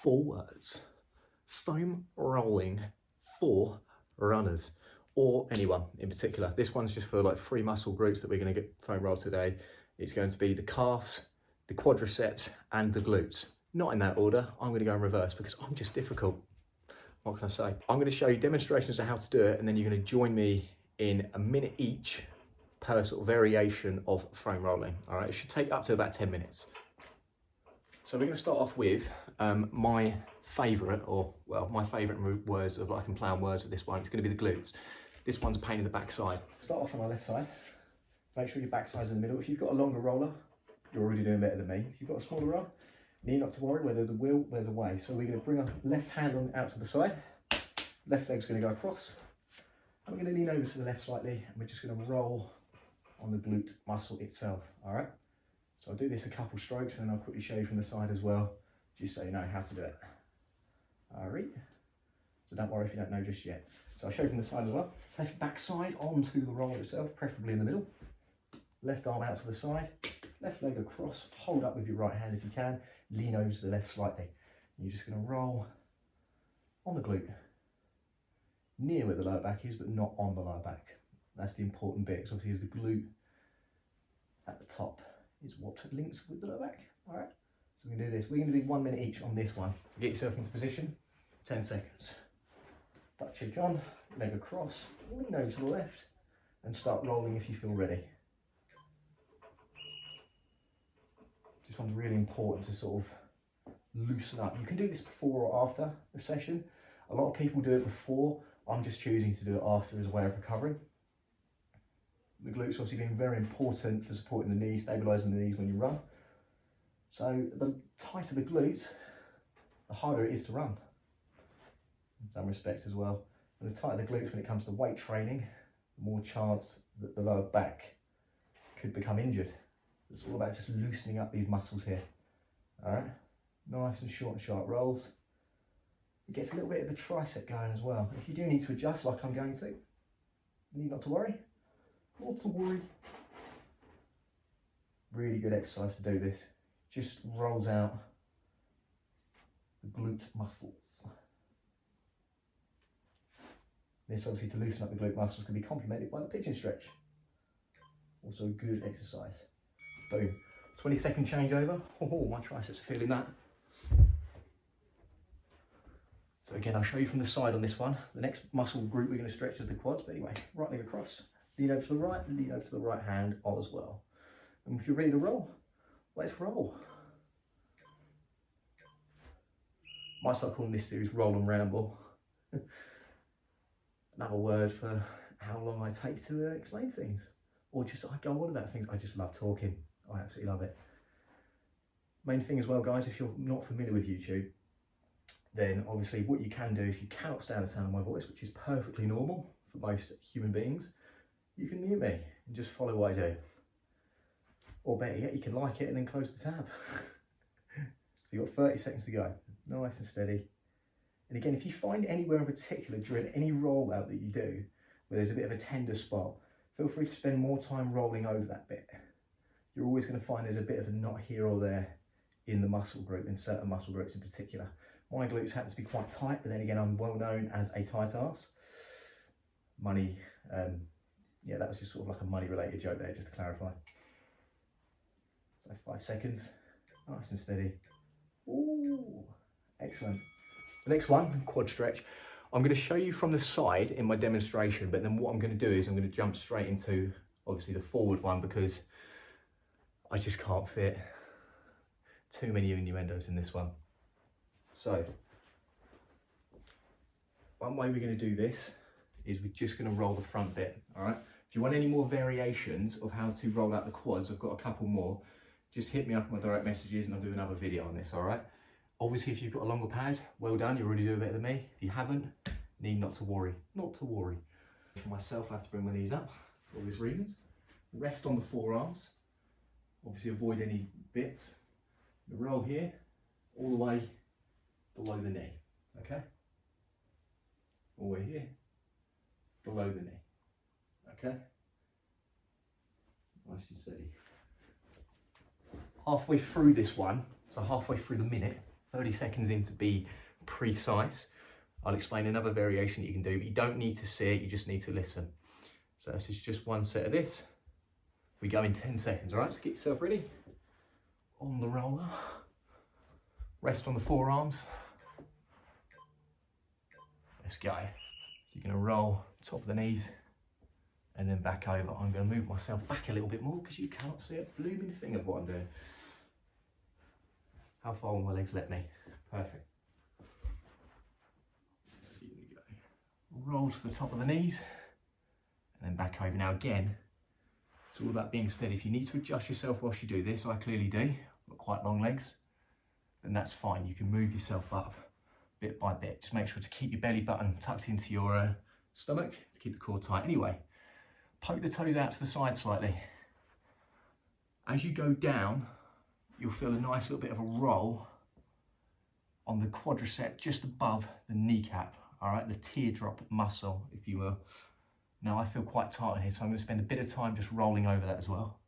4 words. Foam rolling for runners or anyone in particular. This one's just for like 3 muscle groups that we're going to get foam roll today. It's going to be the calves, the quadriceps and the glutes. Not in that order. I'm going to go in reverse because I'm just difficult. What can I say? I'm going to show you demonstrations of how to do it, and then you're going to join me in a minute each per sort of variation of foam rolling. All right, it should take up to about 10 minutes. So we're going to start off with my favourite, or well, my favourite words of like I can play on words with this one. It's going to be the glutes. This one's a pain in the backside. Start off on my left side. Make sure your backside's in the middle. If you've got a longer roller, you're already doing better than me. If you've got a smaller roller, you need not to worry. Where there's a will, there's a way. So we're going to bring our left hand on out to the side. Left leg's going to go across. And we're going to lean over to the left slightly, and we're just going to roll on the glute muscle itself. All right. So I'll do this a couple strokes, and then I'll quickly show you from the side as well, just so you know how to do it. All right. So don't worry if you don't know just yet. So I'll show you from the side as well. Left backside onto the roller itself, preferably in the middle. Left arm out to the side. Left leg across. Hold up with your right hand if you can. Lean over to the left slightly. And you're just going to roll on the glute, near where the lower back is, but not on the lower back. That's the important bit. So obviously, is the glute at the top is what links with the lower back. All right. So we're going to do this. We're going to do 1 minute each on this one. So get yourself into position. 10 seconds. Butt cheek on, leg across, lean over to the left, and start rolling if you feel ready. This one's really important to sort of loosen up. You can do this before or after the session. A lot of people do it before. I'm just choosing to do it after as a way of recovering. The glutes obviously being very important for supporting the knees, stabilising the knees when you run. So the tighter the glutes, the harder it is to run. In some respects as well. And the tighter the glutes when it comes to weight training, the more chance that the lower back could become injured. It's all about just loosening up these muscles here. All right, nice and short and sharp rolls. It gets a little bit of the tricep going as well. If you do need to adjust like I'm going to, you need not to worry. Not to worry. Really good exercise to do this. Just rolls out the glute muscles. This obviously to loosen up the glute muscles can be complemented by the pigeon stretch. Also a good exercise. Boom. 20-second changeover. Oh, my triceps are feeling that. So again, I'll show you from the side on this one. The next muscle group we're going to stretch is the quads. But anyway, right leg across. Lean over to the right, lean over to the right hand as well. And if you're ready to roll, let's roll. Might start calling this series Roll and Ramble. Another word for how long I take to explain things. Or just I go on about things. I just love talking. I absolutely love it. Main thing as well, guys, if you're not familiar with YouTube, then obviously what you can do, if you cannot stand the sound of my voice, which is perfectly normal for most human beings, you can mute me and just follow what I do. Or better yet, you can like it and then close the tab. So you've got 30 seconds to go. Nice and steady. And again, if you find anywhere in particular during any rollout that you do, where there's a bit of a tender spot, feel free to spend more time rolling over that bit. You're always going to find there's a bit of a knot here or there in the muscle group, in certain muscle groups in particular. My glutes happen to be quite tight, but then again, I'm well known as a tight ass. Money, yeah, that was just sort of like a money related joke there, just to clarify. So 5 seconds, nice and steady. Ooh, excellent. The next one, quad stretch. I'm going to show you from the side in my demonstration, but then what I'm going to do is I'm going to jump straight into obviously the forward one because I just can't fit too many innuendos in this one. So one way we're going to do this is we're just going to roll the front bit. All right. If you want any more variations of how to roll out the quads, I've got a couple more. Just hit me up in my direct messages and I'll do another video on this. All right. Obviously, if you've got a longer pad, well done, you're already doing better than me. If you haven't, need not to worry, not to worry. For myself, I have to bring my knees up for obvious reasons. Rest on the forearms, obviously avoid any bits. The roll here, all the way below the knee, okay? All the way here, below the knee, okay? Nice and steady. Halfway through this one, so halfway through the minute, 30 seconds in to be precise. I'll explain another variation that you can do, but you don't need to see it, you just need to listen. So this is just one set of this. We go in 10 seconds, all right? So get yourself ready. On the roller. Rest on the forearms. Let's go. So you're gonna roll top of the knees and then back over. I'm gonna move myself back a little bit more because you can't see a blooming thing of what I'm doing. How far will my legs let me? Perfect. So here we go. Roll to the top of the knees and then back over. Now again, it's all about being steady. If you need to adjust yourself whilst you do this, I clearly do, I've got quite long legs, then that's fine. You can move yourself up bit by bit. Just make sure to keep your belly button tucked into your stomach to keep the core tight. Anyway, poke the toes out to the side slightly. As you go down, you'll feel a nice little bit of a roll on the quadricep just above the kneecap, all right? The teardrop muscle, if you will. Now I feel quite tight on here, so I'm gonna spend a bit of time just rolling over that as well.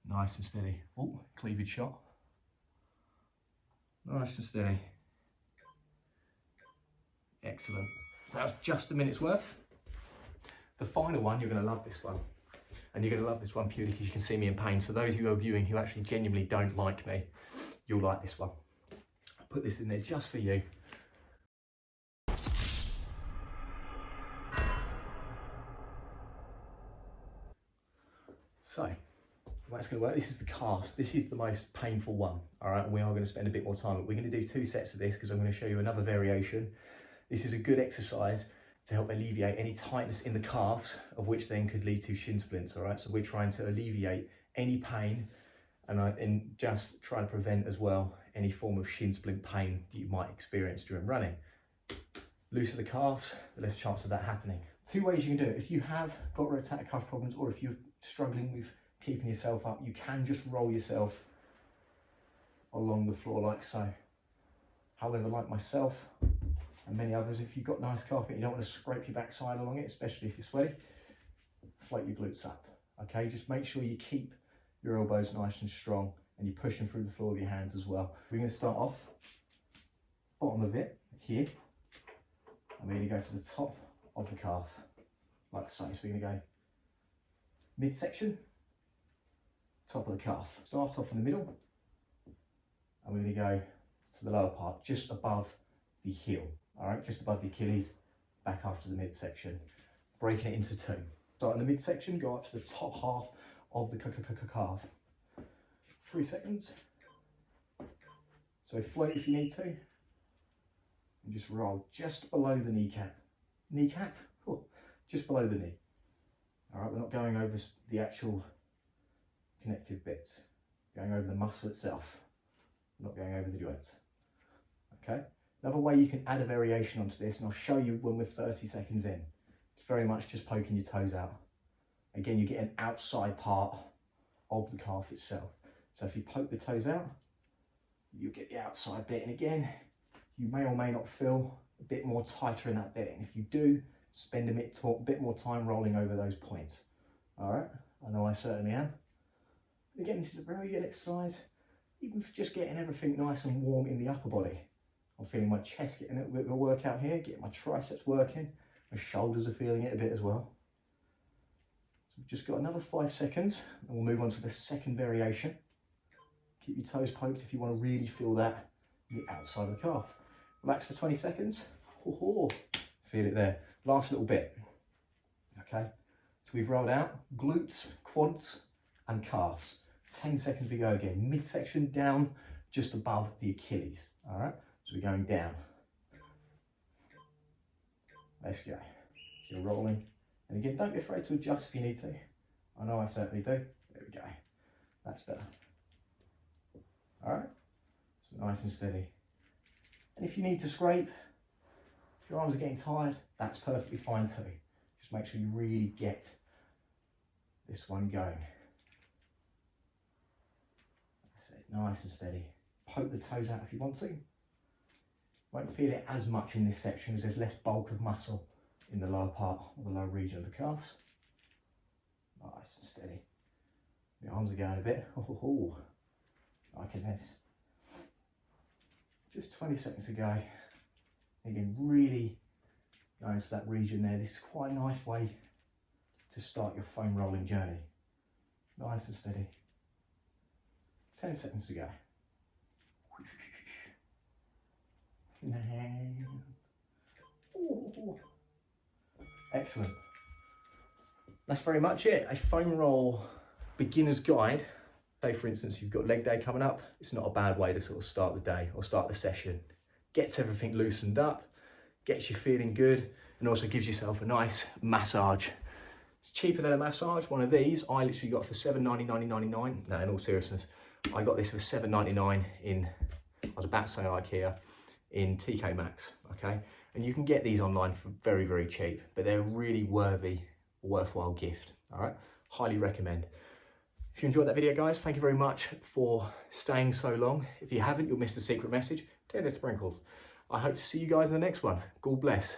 Nice and steady. Oh, cleavage shot. Nice and steady. Excellent. So that was just a minute's worth. The final one, you're gonna love this one. And you're gonna love this one purely because you can see me in pain. So those of you who are viewing who actually genuinely don't like me, you'll like this one. I'll put this in there just for you. So, the way it's going to work, this is the calves. This is the most painful one, all right? And we are going to spend a bit more time, but we're going to do 2 sets of this because I'm going to show you another variation. This is a good exercise to help alleviate any tightness in the calves, of which then could lead to shin splints, all right? So we're trying to alleviate any pain and just trying to prevent as well any form of shin splint pain that you might experience during running. Looser the calves, the less chance of that happening. 2 ways you can do it. If you have got rotator cuff problems or if you're struggling with keeping yourself up, you can just roll yourself along the floor like so. However, like myself and many others, if you've got nice carpet, you don't want to scrape your backside along it, especially if you're sweaty, float your glutes up, okay? Just make sure you keep your elbows nice and strong and you're pushing through the floor with your hands as well. We're going to start off bottom of it here, and we're going to go to the top of the calf, like so. So we're going to go midsection, top of the calf. Start off in the middle, and we're going to go to the lower part, just above the heel, all right, just above the Achilles, back after the midsection, breaking it into 2. Start in the midsection, go up to the top half of the calf. 3 seconds. So float if you need to, and just roll just below the kneecap. Kneecap? Oh, just below the knee. All right, we're not going over the actual connective bits, going over the muscle itself, we're not going over the joints. Okay, another way you can add a variation onto this, and I'll show you when we're 30 seconds in, it's very much just poking your toes out. Again, you get an outside part of the calf itself. So if you poke the toes out, you get the outside bit, and again, you may or may not feel a bit more tighter in that bit, and if you do, spend a bit more time rolling over those points. All right, I know I certainly am. Again, this is a very good exercise, even for just getting everything nice and warm in the upper body. I'm feeling my chest getting a bit of a workout here, getting my triceps working, my shoulders are feeling it a bit as well. So we've just got another 5 seconds, and we'll move on to the second variation. Keep your toes poked if you want to really feel that on the outside of the calf. Relax for 20 seconds. Feel it there. Last little bit. Okay, so we've rolled out glutes, quads, and calves. 10 seconds we go again. Midsection down just above the Achilles. All right, so we're going down. Let's go. So you're rolling. And again, don't be afraid to adjust if you need to. I know I certainly do. There we go. That's better. All right, so nice and steady. And if you need to scrape, if your arms are getting tired, that's perfectly fine too. Just make sure you really get this one going. That's it, nice and steady. Poke the toes out if you want to. Won't feel it as much in this section because there's less bulk of muscle in the lower part or the lower region of the calves. Nice and steady. The arms are going a bit. Liking this. Just 20 seconds to go. Again, really go into that region there. This is quite a nice way to start your foam rolling journey. Nice and steady. 10 seconds to go. Excellent. That's very much it. A foam roll beginner's guide. Say for instance, you've got leg day coming up. It's not a bad way to sort of start the day or start the session. Gets everything loosened up, gets you feeling good, and also gives yourself a nice massage. It's cheaper than a massage. One of these I literally got for $7.99. No, in all seriousness, I got this for $7.99 in, I was about to say IKEA, in TK Maxx, okay? And you can get these online for very, very cheap, but they're a really worthwhile gift, all right? Highly recommend. If you enjoyed that video, guys, thank you very much for staying so long. If you haven't, you'll miss the secret message. Tender sprinkles. I hope to see you guys in the next one. God bless.